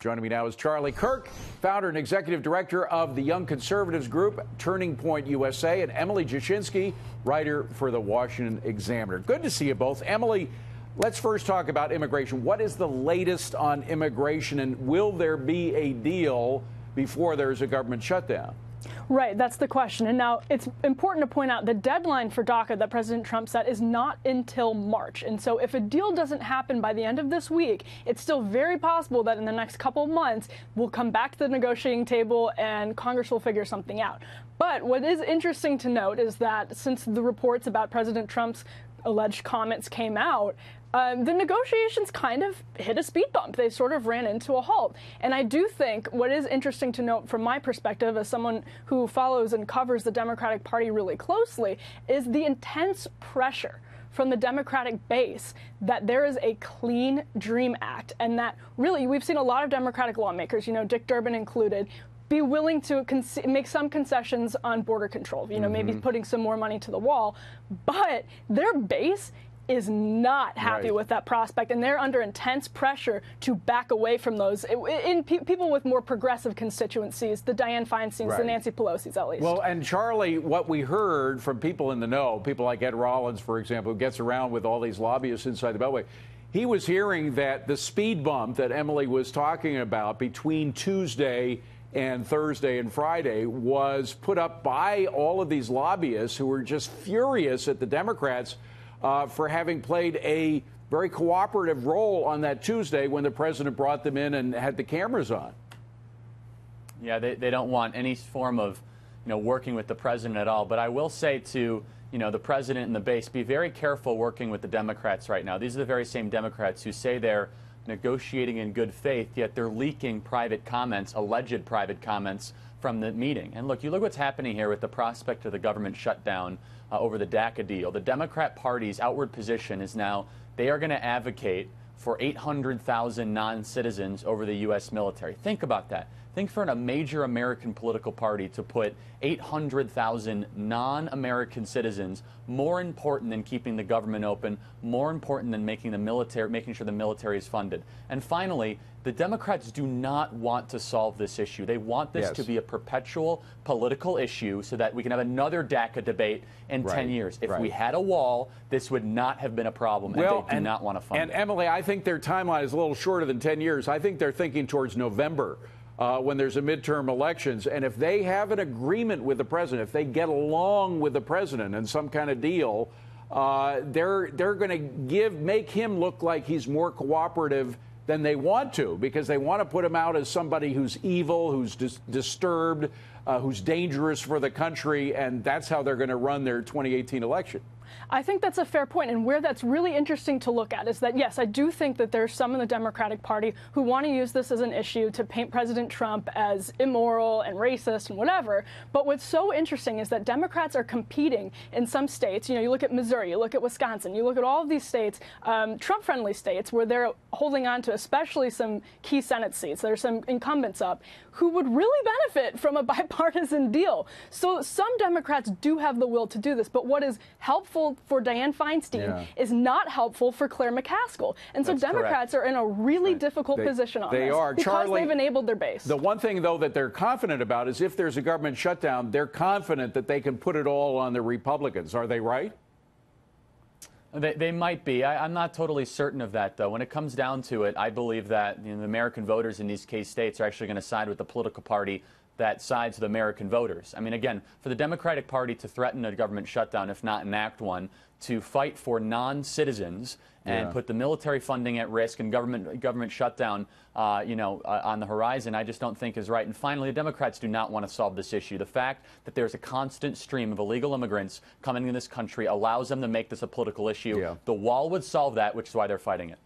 Joining me now is Charlie Kirk, founder and executive director of the Young Conservatives Group, Turning Point USA, and Emily Jashinsky, writer for the Washington Examiner. Good to see you both. Emily, let's first talk about immigration. What is the latest on immigration, and will there be a deal before there's a government shutdown? Right, that's the question. And now it's important to point out the deadline for DACA that President Trump set is not until March. And so if a deal doesn't happen by the end of this week, it's still very possible that in the next couple of months, we'll come back to the negotiating table and Congress will figure something out. But what is interesting to note is that since the reports about President Trump's alleged comments came out, the negotiations kind of hit a speed bump. They sort of ran into a halt. And I do think what is interesting to note from my perspective as someone who follows and covers the Democratic Party really closely is the intense pressure from the Democratic base that there is a clean DREAM Act, and that really we've seen a lot of Democratic lawmakers, Dick Durbin included, be willing to make some concessions on border control, maybe putting some more money to the wall, but their base is not happy with that prospect, and they're under intense pressure to back away from those in people with more progressive constituencies, the Dianne Feinsteins, the Nancy Pelosi's at least. Well, and Charlie, what we heard from people in the know, people like Ed Rollins, for example, who gets around with all these lobbyists inside the Beltway, he was hearing that the speed bump that Emily was talking about between Tuesday and Thursday and Friday was put up by all of these lobbyists who were just furious at the Democrats for having played a very cooperative role on that Tuesday when the president brought them in and had the cameras on. Yeah, they don't want any form of, working with the president at all. But I will say to, the president and the base, be very careful working with the Democrats right now. These are the very same Democrats who say they're negotiating in good faith, yet they're leaking private comments, alleged private comments from the meeting. And look what's happening here with the prospect of the government shutdown over the DACA deal. The Democrat Party's outward position is now they are going to advocate for 800,000 non-citizens over the U.S. military. Think about that. Think for a major American political party to put 800,000 non-American citizens more important than keeping the government open, more important than making sure the military is funded. And finally, the Democrats do not want to solve this issue. They want this to be a perpetual political issue so that we can have another DACA debate in 10 years. If we had a wall, this would not have been a problem, and they do not want to fund it. And Emily, I think their timeline is a little shorter than 10 years. I think they're thinking towards November. When there's a midterm elections, and if they have an agreement with the president, if they get along with the president and some kind of deal, they're going to make him look like he's more cooperative than they want to, because they want to put him out as somebody who's evil, who's disturbed, who's dangerous for the country, and that's how they're going to run their 2018 election. I think that's a fair point, and where that's really interesting to look at is that, yes, I do think that there's some in the Democratic Party who want to use this as an issue to paint President Trump as immoral and racist and whatever, but what's so interesting is that Democrats are competing in some states. You look at Missouri, you look at Wisconsin, you look at all of these states, Trump-friendly states, where they're holding on to especially some key Senate seats. There's some incumbents up who would really benefit from a bipartisan deal. So some Democrats do have the will to do this, but what is helpful for Dianne Feinstein is not helpful for Claire McCaskill. And so Democrats are in a really difficult position on this. They are. Because Charlie, they've enabled their base. The one thing, though, that they're confident about is if there's a government shutdown, they're confident that they can put it all on the Republicans. Are they right? They might be. I'm not totally certain of that, though. When it comes down to it, I believe that the American voters in these key states are actually going to side with the political party that sides with American voters. I mean, again, for the Democratic Party to threaten a government shutdown, if not enact one, to fight for non-citizens and put the military funding at risk and government shutdown, on the horizon, I just don't think is right. And finally, the Democrats do not want to solve this issue. The fact that there's a constant stream of illegal immigrants coming in this country allows them to make this a political issue. The wall would solve that, which is why they're fighting it.